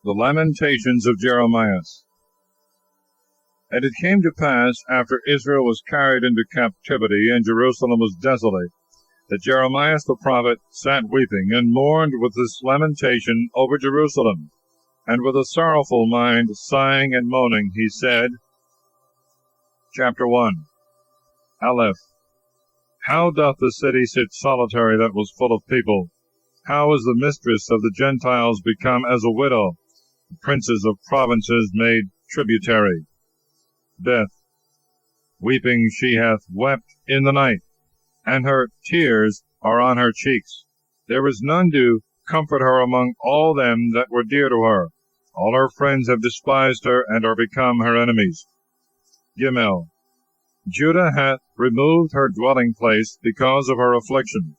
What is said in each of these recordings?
The Lamentations of Jerome. And it came to pass, after Israel was carried into captivity, and Jerusalem was desolate, that Jeremiah the prophet sat weeping, and mourned with this lamentation over Jerusalem. And with a sorrowful mind, sighing and moaning, he said, Chapter 1. Aleph. How doth the city sit solitary that was full of people? How is the mistress of the Gentiles become as a widow, the princes of provinces made tributary? Death. Weeping she hath wept in the night, and her tears are on her cheeks. There is none to comfort her among all them that were dear to her. All her friends have despised her, and are become her enemies. Gimel. Judah hath removed her dwelling place because of her affliction,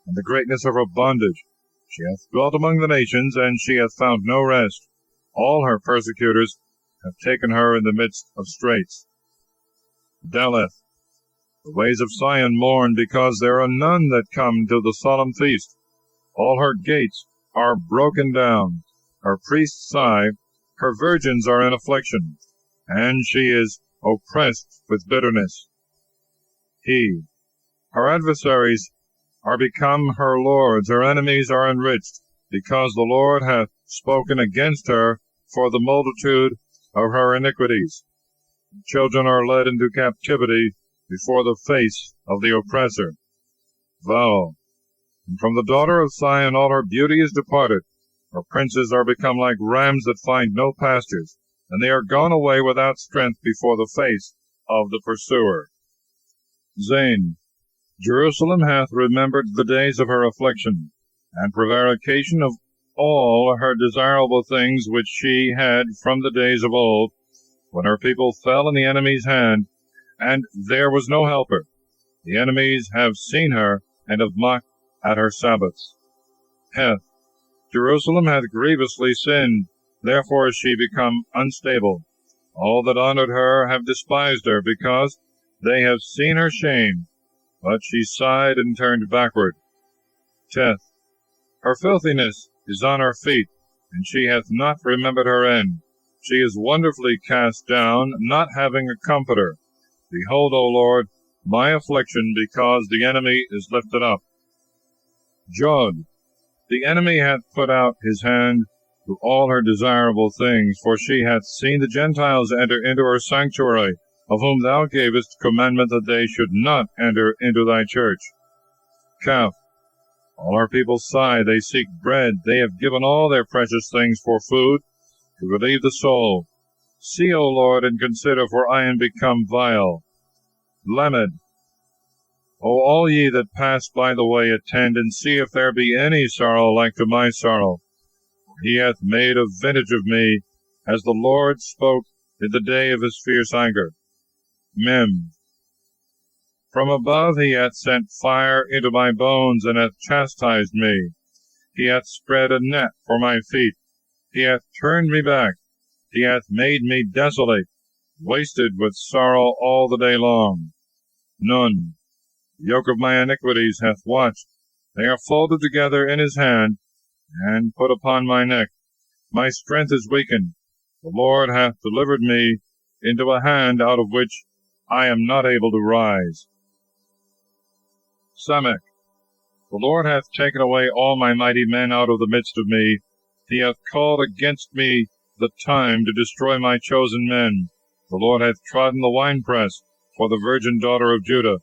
and the greatness of her bondage. She hath dwelt among the nations, and she hath found no rest. All her persecutors have taken her in the midst of straits. Daleth. The ways of Sion mourn, because there are none that come to the solemn feast. All her gates are broken down. Her priests sigh, her virgins are in affliction, and she is oppressed with bitterness. Her adversaries are become her lords, her enemies are enriched, because the Lord hath spoken against her for the multitude of her iniquities. Children are led into captivity before the face of the oppressor. Vowel. And from the daughter of Sion all her beauty is departed. Her princes are become like rams that find no pastures, and they are gone away without strength before the face of the pursuer. Zain. Jerusalem hath remembered the days of her affliction, and prevarication of all her desirable things which she had from the days of old, when her people fell in the enemy's hand, and there was no helper. The enemies have seen her, and have mocked at her Sabbaths. Heth. Jerusalem hath grievously sinned, therefore is she become unstable. All that honored her have despised her, because they have seen her shame. But she sighed and turned backward. Teth. Her filthiness is on her feet, and she hath not remembered her end. She is wonderfully cast down, not having a comforter. Behold, O Lord, my affliction, because the enemy is lifted up. Jod. The enemy hath put out his hand to all her desirable things, for she hath seen the Gentiles enter into her sanctuary, of whom thou gavest commandment that they should not enter into thy church. Kaf. All our people sigh, they seek bread, they have given all their precious things for food, to relieve the soul. See, O Lord, and consider, for I am become vile. Lamed. O all ye that pass by the way, attend, and see if there be any sorrow like to my sorrow. For he hath made a vintage of me, as the Lord spoke in the day of his fierce anger. Mem. From above he hath sent fire into my bones, and hath chastised me. He hath spread a net for my feet. He hath turned me back. He hath made me desolate, wasted with sorrow all the day long. Nun. The yoke of my iniquities hath watched. They are folded together in his hand, and put upon my neck. My strength is weakened. The Lord hath delivered me into a hand out of which I am not able to rise. Samek. The Lord hath taken away all my mighty men out of the midst of me. He hath called against me the time to destroy my chosen men. The Lord hath trodden the winepress for the virgin daughter of Judah.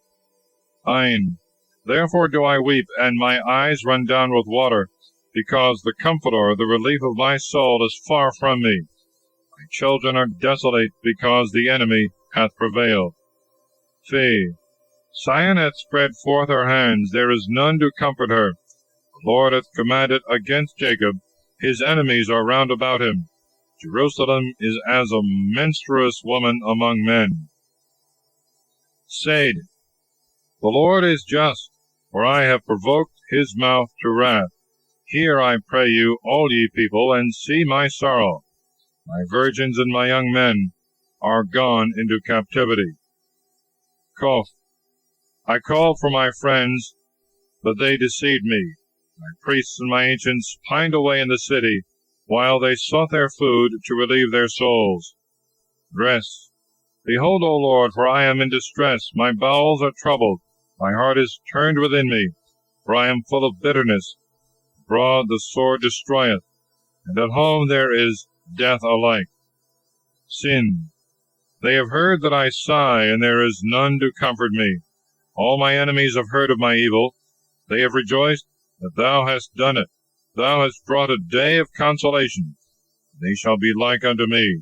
Ain. Therefore do I weep, and my eyes run down with water, because the Comforter, the relief of my soul, is far from me. My children are desolate, because the enemy hath prevailed. Phi. Sion hath spread forth her hands, there is none to comfort her. The Lord hath commanded against Jacob, his enemies are round about him. Jerusalem is as a menstruous woman among men. Said. The Lord is just, for I have provoked his mouth to wrath. Hear, I pray you, all ye people, and see my sorrow. My virgins and my young men are gone into captivity. Kof. I called for my friends, but they deceived me. My priests and my ancients pined away in the city. while they sought their food to relieve their souls. Rest. Behold, O Lord, for I am in distress. My bowels are troubled. My heart is turned within me, for I am full of bitterness. Abroad the sword destroyeth, and at home there is death alike. Sin. They have heard that I sigh, and there is none to comfort me. All my enemies have heard of my evil. They have rejoiced that thou hast done it. Thou hast brought a day of consolation. They shall be like unto me.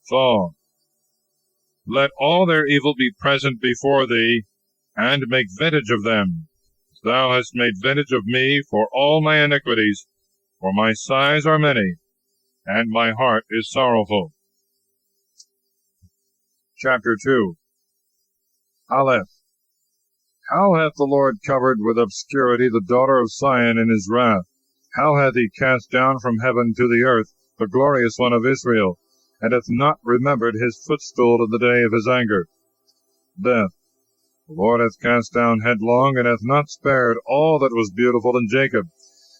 Thaw. Let all their evil be present before thee, and make vintage of them. Thou hast made vintage of me for all my iniquities, for my sighs are many, and my heart is sorrowful. Chapter 2. Aleph. How hath the Lord covered with obscurity the daughter of Sion in his wrath? How hath he cast down from heaven to the earth the glorious one of Israel, and hath not remembered his footstool in the day of his anger? Beth. The Lord hath cast down headlong, and hath not spared all that was beautiful in Jacob.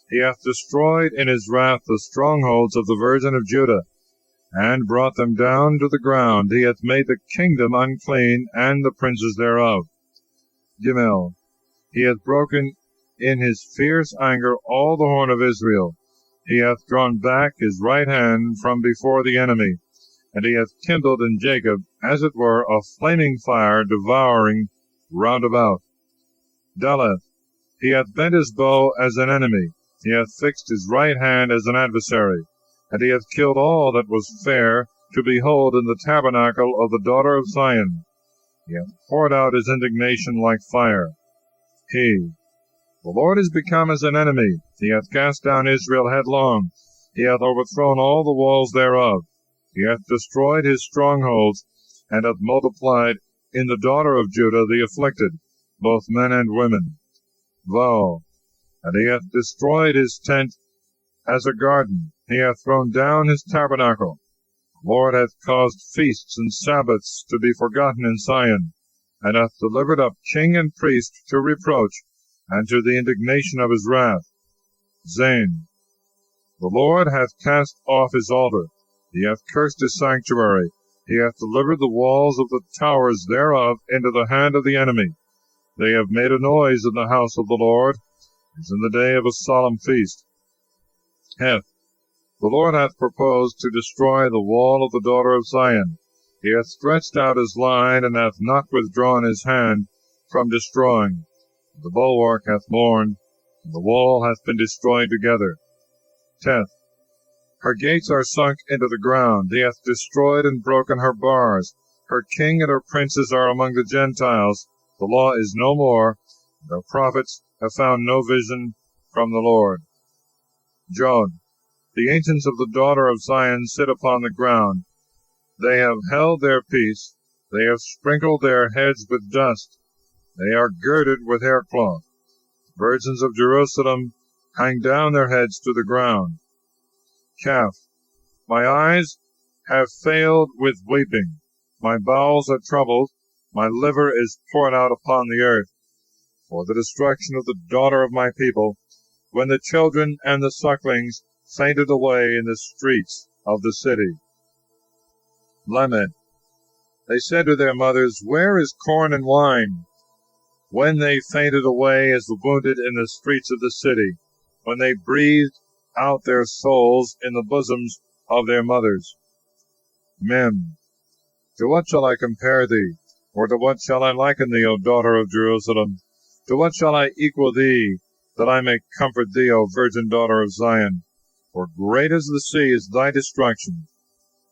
He hath destroyed in his wrath the strongholds of the virgin of Judah, and brought them down to the ground. He hath made the kingdom unclean, and the princes thereof. Gimel. He hath broken in his fierce anger all the horn of Israel. He hath drawn back his right hand from before the enemy, and he hath kindled in Jacob, as it were, a flaming fire, devouring round about. Daleth. He hath bent his bow as an enemy. He hath fixed his right hand as an adversary, and he hath killed all that was fair to behold in the tabernacle of the daughter of Zion. He hath poured out his indignation like fire. The Lord is become as an enemy. He hath cast down Israel headlong. He hath overthrown all the walls thereof. He hath destroyed his strongholds, and hath multiplied in the daughter of Judah the afflicted, both men and women. Vow. And he hath destroyed his tent as a garden. He hath thrown down his tabernacle. The Lord hath caused feasts and Sabbaths to be forgotten in Sion, and hath delivered up king and priest to reproach, and to the indignation of his wrath. Zain. The Lord hath cast off his altar. He hath cursed his sanctuary. He hath delivered the walls of the towers thereof into the hand of the enemy. They have made a noise in the house of the Lord, as in the day of a solemn feast. Heth. The Lord hath proposed to destroy the wall of the daughter of Zion. He hath stretched out his line, and hath not withdrawn his hand from destroying. The bulwark hath mourned, and the wall hath been destroyed together. Teth. Her gates are sunk into the ground. He hath destroyed and broken her bars. Her king and her princes are among the Gentiles. The law is no more, and her prophets have found no vision from the Lord. Jod. The ancients of the daughter of Zion sit upon the ground. They have held their peace. They have sprinkled their heads with dust. They are girded with haircloth. The virgins of Jerusalem hang down their heads to the ground. Kaf. My eyes have failed with weeping. My bowels are troubled. My liver is poured out upon the earth, for the destruction of the daughter of my people, when the children and the sucklings fainted away in the streets of the city. Lamed. They said to their mothers, Where is corn and wine? When they fainted away as the wounded in the streets of the city, when they breathed out their souls in the bosoms of their mothers. Mem. To what shall I compare thee? Or to what shall I liken thee, O daughter of Jerusalem? To what shall I equal thee, that I may comfort thee, O virgin daughter of Zion? For great as the sea is thy destruction.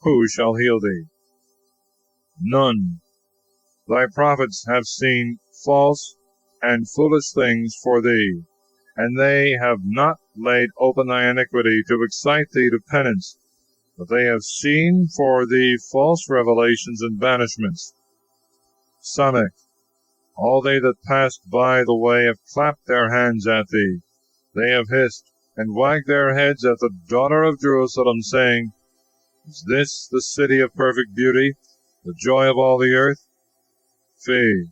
Who shall heal thee? None. Thy prophets have seen false and foolish things for thee, and they have not laid open thy iniquity to excite thee to penance, but they have seen for thee false revelations and banishments. Samek. All they that passed by the way have clapped their hands at thee. They have hissed and wagged their heads at the daughter of Jerusalem, saying, Is this the city of perfect beauty, the joy of all the earth? Fee.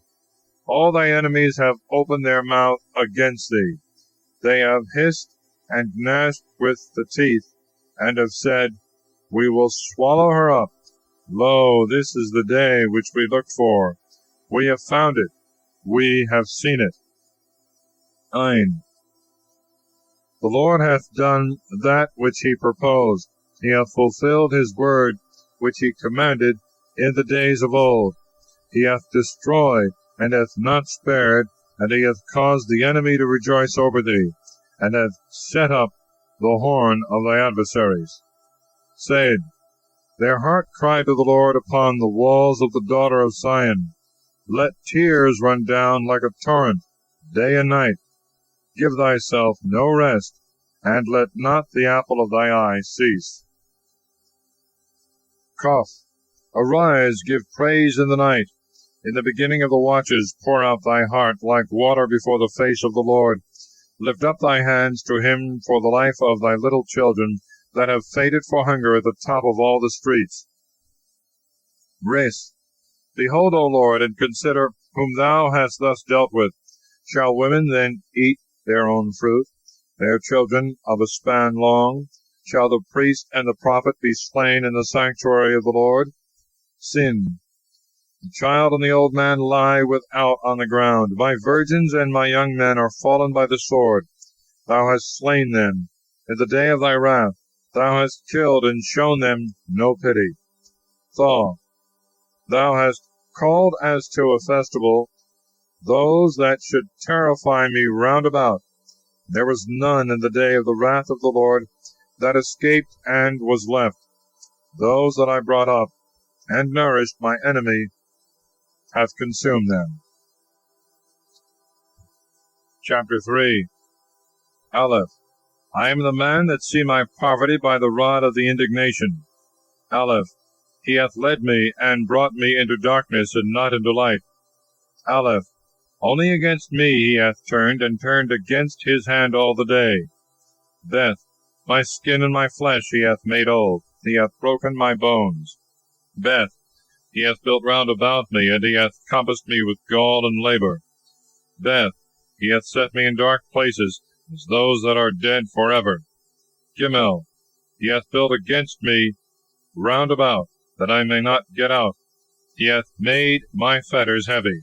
All thy enemies have opened their mouth against thee. They have hissed and gnashed with the teeth, and have said, We will swallow her up. Lo, this is the day which we looked for. We have found it. We have seen it. 9. The Lord hath done that which he proposed. He hath fulfilled his word, which he commanded in the days of old. He hath destroyed, and hath not spared, and he hath caused the enemy to rejoice over thee, and hath set up the horn of thy adversaries. Said, Their heart cried to the Lord upon the walls of the daughter of Sion. Let tears run down like a torrent, day and night. Give thyself no rest, and let not the apple of thy eye cease. Cough. Arise, give praise in the night. In the beginning of the watches pour out thy heart like water before the face of the Lord. Lift up thy hands to him for the life of thy little children that have fainted for hunger at the top of all the streets. Res. Behold, O Lord, and consider whom thou hast thus dealt with. Shall women then eat their own fruit, their children of a span long? Shall the priest and the prophet be slain in the sanctuary of the Lord? Sin. The child and the old man lie without on the ground. My virgins and my young men are fallen by the sword. Thou hast slain them in the day of thy wrath. Thou hast killed and shown them no pity. Thaw. Thou hast called as to a festival those that should terrify me round about. There was none in the day of the wrath of the Lord that escaped and was left. Those that I brought up and nourished, my enemy hath consumed them. Chapter 3. Aleph. I am the man that see my poverty by the rod of the indignation. Aleph. He hath led me and brought me into darkness and not into light. Aleph. Only against me he hath turned, and turned against his hand all the day. Beth. My skin and my flesh he hath made old. He hath broken my bones. Beth. He hath built round about me, and he hath compassed me with gall and labor. Beth. He hath set me in dark places, as those that are dead forever. Gimel. He hath built against me round about, that I may not get out. He hath made my fetters heavy.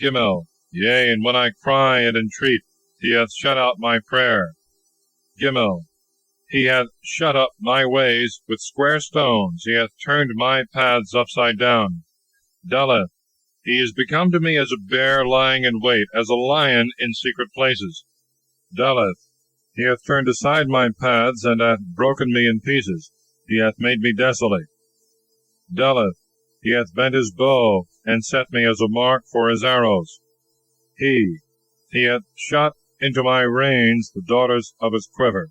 Gimel. Yea, and when I cry and entreat, he hath shut out my prayer. Gimel. He hath shut up my ways with square stones. He hath turned my paths upside down. Daleth. He is become to me as a bear lying in wait, as a lion in secret places. Daleth. He hath turned aside my paths, and hath broken me in pieces. He hath made me desolate. Daleth. He hath bent his bow, and set me as a mark for his arrows. He hath shot into my reins the daughters of his quiver.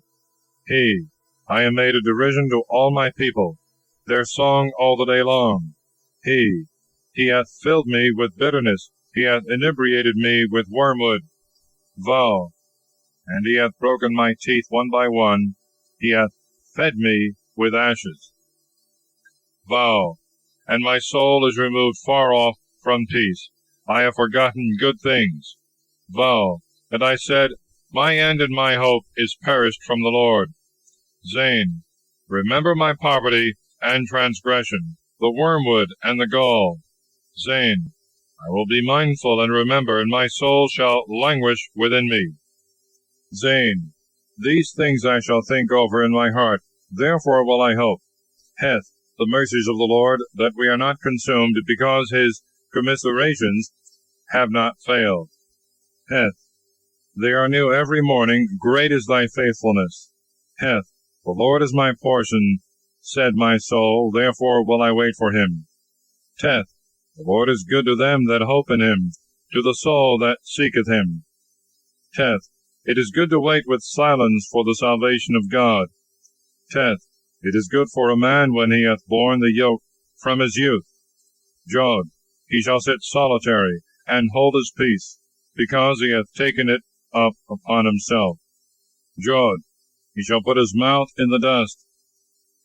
I am made a derision to all my people, their song all the day long. He hath filled me with bitterness, he hath inebriated me with wormwood. Vow. And he hath broken my teeth one by one, he hath fed me with ashes. Vow. And my soul is removed far off from peace. I have forgotten good things. Vow. And I said, My end and my hope is perished from the Lord. Zain. Remember my poverty and transgression, the wormwood and the gall. Zain. I will be mindful and remember, and my soul shall languish within me. Zain. These things I shall think over in my heart, therefore will I hope. Heth. The mercies of the Lord, that we are not consumed, because his commiserations have not failed. Heth. They are new every morning, great is thy faithfulness. Heth. The Lord is my portion, said my soul, therefore will I wait for him. Teth. The Lord is good to them that hope in him, to the soul that seeketh him. Teth. It is good to wait with silence for the salvation of God. Teth. It is good for a man when he hath borne the yoke from his youth. Jod. He shall sit solitary, and hold his peace, because he hath taken it up upon himself. Jod. He shall put his mouth in the dust.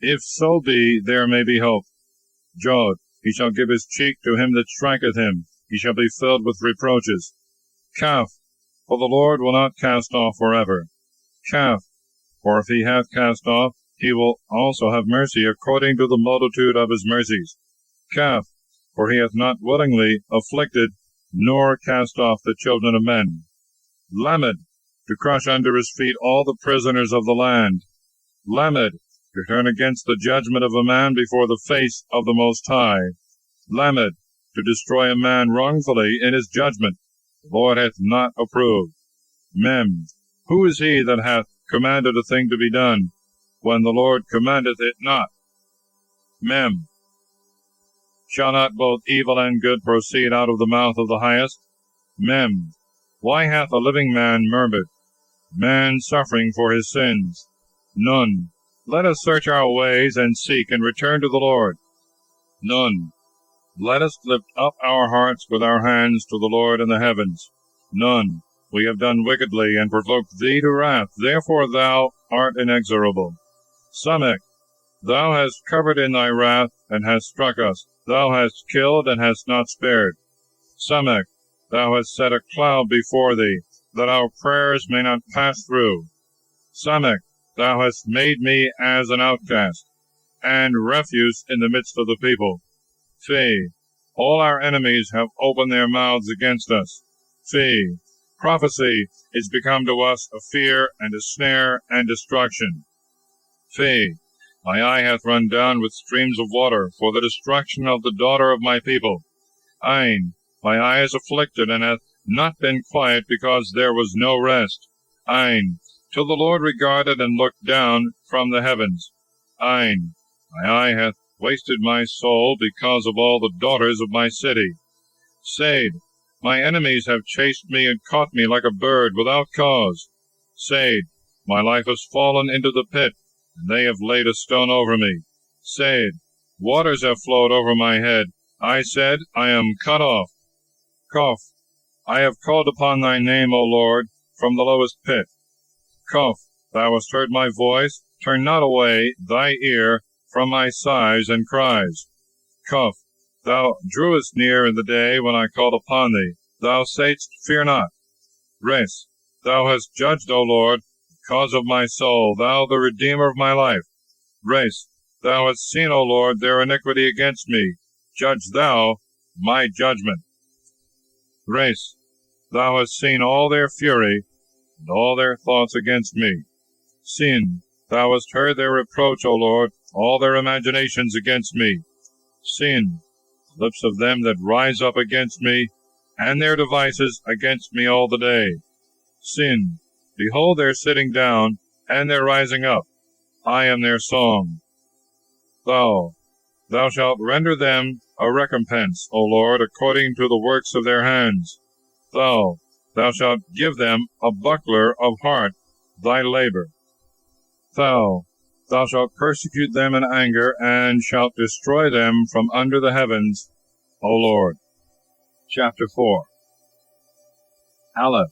If so be there may be hope. Jod. He shall give his cheek to him that striketh him. He shall be filled with reproaches. Kaf. For the Lord will not cast off forever. Kaf. For if he hath cast off, he will also have mercy according to the multitude of his mercies. Kaf, for he hath not willingly afflicted, nor cast off the children of men. Lamed, to crush under his feet all the prisoners of the land. Lamed, to turn against the judgment of a man before the face of the Most High. Lamed, to destroy a man wrongfully in his judgment. The Lord hath not approved. Mem, who is he that hath commanded a thing to be done, when the Lord commandeth it not? Mem, shall not both evil and good proceed out of the mouth of the Highest? Mem, why hath a living man murmured, man suffering for his sins? Nun, let us search our ways and seek and return to the Lord. Nun, let us lift up our hearts with our hands to the Lord in the heavens. Nun, we have done wickedly and provoked thee to wrath, therefore thou art inexorable. Samek, thou hast covered in thy wrath, and hast struck us. Thou hast killed, and hast not spared. Samek, thou hast set a cloud before thee, that our prayers may not pass through. Samek, thou hast made me as an outcast, and refuse in the midst of the people. Fee, all our enemies have opened their mouths against us. Fee, prophecy is become to us a fear and a snare and destruction. Fee, my eye hath run down with streams of water for the destruction of the daughter of my people. Ein, my eye is afflicted and hath not been quiet because there was no rest. Ein, till the Lord regarded and looked down from the heavens. Ein, my eye hath wasted my soul because of all the daughters of my city. Said, my enemies have chased me and caught me like a bird without cause. Said, my life has fallen into the pit, and they have laid a stone over me. Said, waters have flowed over my head. I said, I am cut off. Koph, I have called upon thy name, O Lord, from the lowest pit. Koph, thou hast heard my voice. Turn not away thy ear from my sighs and cries. Koph, thou drewest near in the day when I called upon thee. Thou saidst, fear not. Res, thou hast judged, O Lord, cause of my soul, thou the Redeemer of my life. Res, thou hast seen, O Lord, their iniquity against me. Judge thou my judgment. Res, thou hast seen all their fury, and all their thoughts against me. Sin, thou hast heard their reproach, O Lord, all their imaginations against me. Sin, the lips of them that rise up against me, and their devices against me all the day. Sin, behold their sitting down, and their rising up. I am their song. Thou shalt render them a recompense, O Lord, according to the works of their hands. Thou shalt give them a buckler of heart, thy labor. Thou shalt persecute them in anger, and shalt destroy them from under the heavens, O Lord. Chapter 4. Aleph.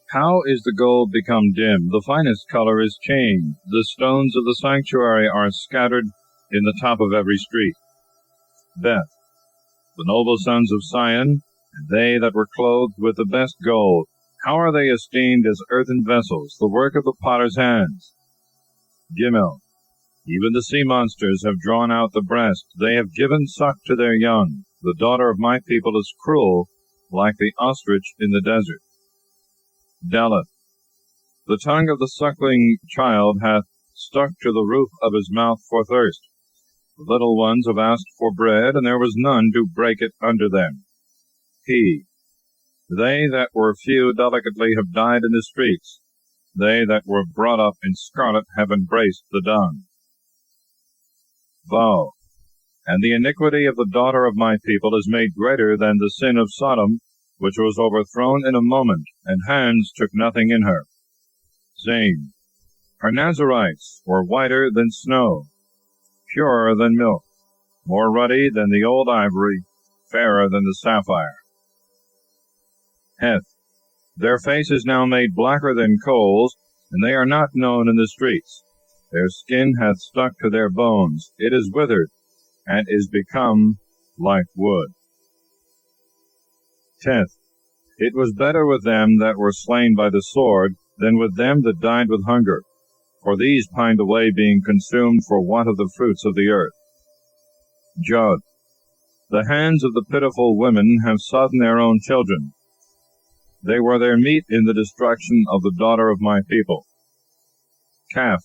How is the gold become dim? The finest color is changed. The stones of the sanctuary are scattered in the top of every street. Beth. The noble sons of Sion, and they that were clothed with the best gold, how are they esteemed as earthen vessels, the work of the potter's hands? Gimel. Even the sea monsters have drawn out the breast. They have given suck to their young. The daughter of my people is cruel, like the ostrich in the desert. Daleth. The tongue of the suckling child hath stuck to the roof of his mouth for thirst. The little ones have asked for bread, and there was none to break it unto them. He. They that were few delicately have died in the streets. They that were brought up in scarlet have embraced the dung. Vow. And the iniquity of the daughter of my people is made greater than the sin of Sodom, which was overthrown in a moment, and hands took nothing in her. Zane. Her Nazarites were whiter than snow, purer than milk, more ruddy than the old ivory, fairer than the sapphire. Heth. Their face is now made blacker than coals, and they are not known in the streets. Their skin hath stuck to their bones. It is withered, and is become like wood. Teth. It was better with them that were slain by the sword than with them that died with hunger. for these pined away, being consumed for want of the fruits of the earth. Jod. The hands of the pitiful women have sought their own children. They were their meat in the destruction of the daughter of my people. Kaf.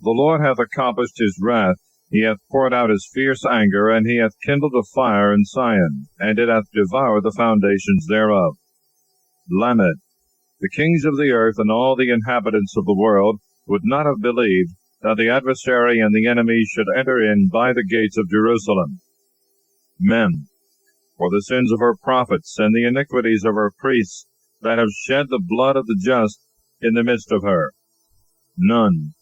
The Lord hath accomplished his wrath, he hath poured out his fierce anger, and he hath kindled a fire in Sion, and it hath devoured the foundations thereof. Lamed. The kings of the earth and all the inhabitants of the world would not have believed that the adversary and the enemy should enter in by the gates of Jerusalem. Mem. For the sins of her prophets and the iniquities of her priests, that have shed the blood of the just in the midst of her. Nun.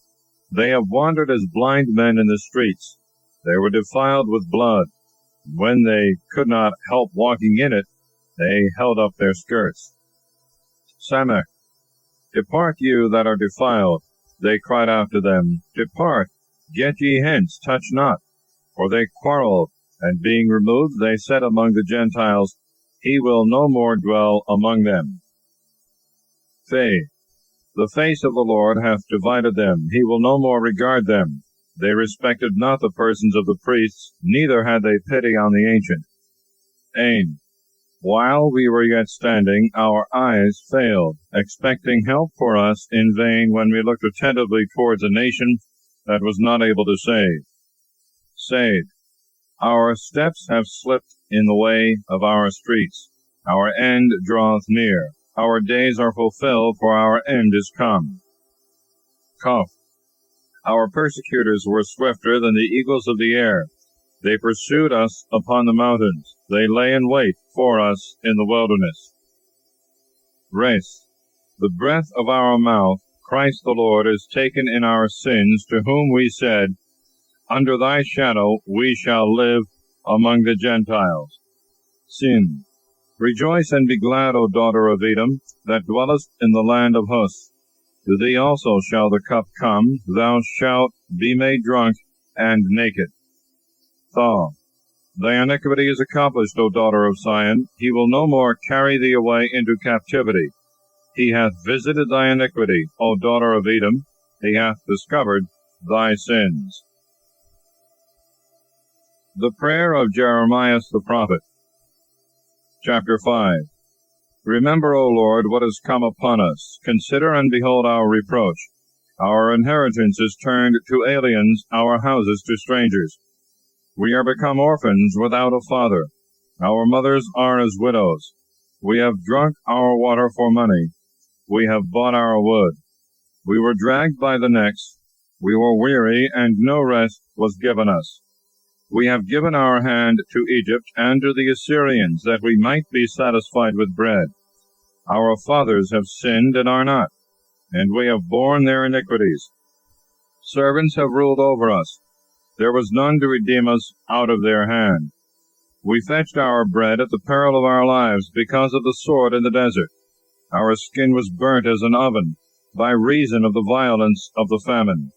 They have wandered as blind men in the streets. They were defiled with blood. When they could not help walking in it, they held up their skirts. Samech. Depart, you that are defiled. They cried after them, Depart, get ye hence, touch not. For they quarreled, and being removed, they said among the Gentiles, He will no more dwell among them. Fe. The face of the Lord hath divided them, he will no more regard them. They respected not the persons of the priests, neither had they pity on the ancient. Ain. While we were yet standing, our eyes failed, expecting help for us in vain when we looked attentively towards a nation that was not able to save. Sade. Our steps have slipped in the way of our streets. Our end draweth near. Our days are fulfilled, for our end is come. Kaf. Our persecutors were swifter than the eagles of the air. They pursued us upon the mountains. They lay in wait for us in the wilderness. Res. The breath of our mouth, Christ the Lord, is taken in our sins, to whom we said, Under thy shadow we shall live among the Gentiles. Sin. Rejoice and be glad, O daughter of Edom, that dwellest in the land of Hus. To thee also shall the cup come, thou shalt be made drunk and naked. Thaw. Thy iniquity is accomplished, O daughter of Sion. He will no more carry thee away into captivity. He hath visited thy iniquity, O daughter of Edom. He hath discovered thy sins. The prayer of Jeremiah the prophet. Chapter 5. Remember, O Lord, what has come upon us. Consider and behold our reproach. Our inheritance is turned to aliens, our houses to strangers. We are become orphans without a father. Our mothers are as widows. We have drunk our water for money. We have bought our wood. We were dragged by the necks. We were weary, and no rest was given us. We have given our hand to Egypt and to the Assyrians, that we might be satisfied with bread. Our fathers have sinned and are not, and we have borne their iniquities. Servants have ruled over us. There was none to redeem us out of their hand. We fetched our bread at the peril of our lives, because of the sword in the desert. Our skin was burnt as an oven, by reason of the violence of the famine.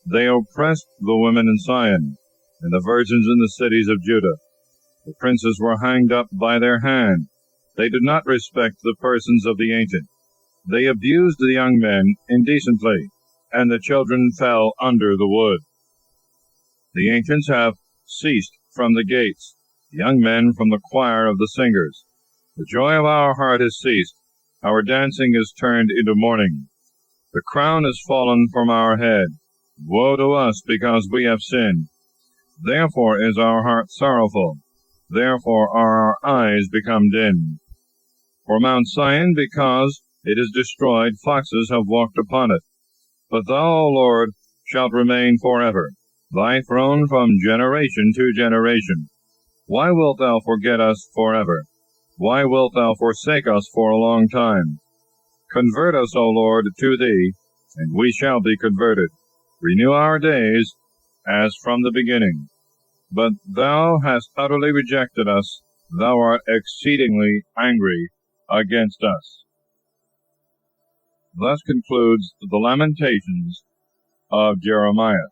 They oppressed the women in Sion, and the virgins in the cities of Judah. The princes were hanged up by their hand. They did not respect the persons of the ancient. They abused the young men indecently, and the children fell under the wood. The ancients have ceased from the gates, the young men from the choir of the singers. The joy of our heart is ceased. Our dancing is turned into mourning. The crown is fallen from our head. Woe to us, because we have sinned. Therefore is our heart sorrowful. Therefore are our eyes become dim. For Mount Sion, because it is destroyed, foxes have walked upon it. But thou, O Lord, shalt remain forever, thy throne from generation to generation. Why wilt thou forget us forever? Why wilt thou forsake us for a long time? Convert us, O Lord, to thee, and we shall be converted. Renew our days as from the beginning. But thou hast utterly rejected us. Thou art exceedingly angry against us. Thus concludes the Lamentations of Jeremiah.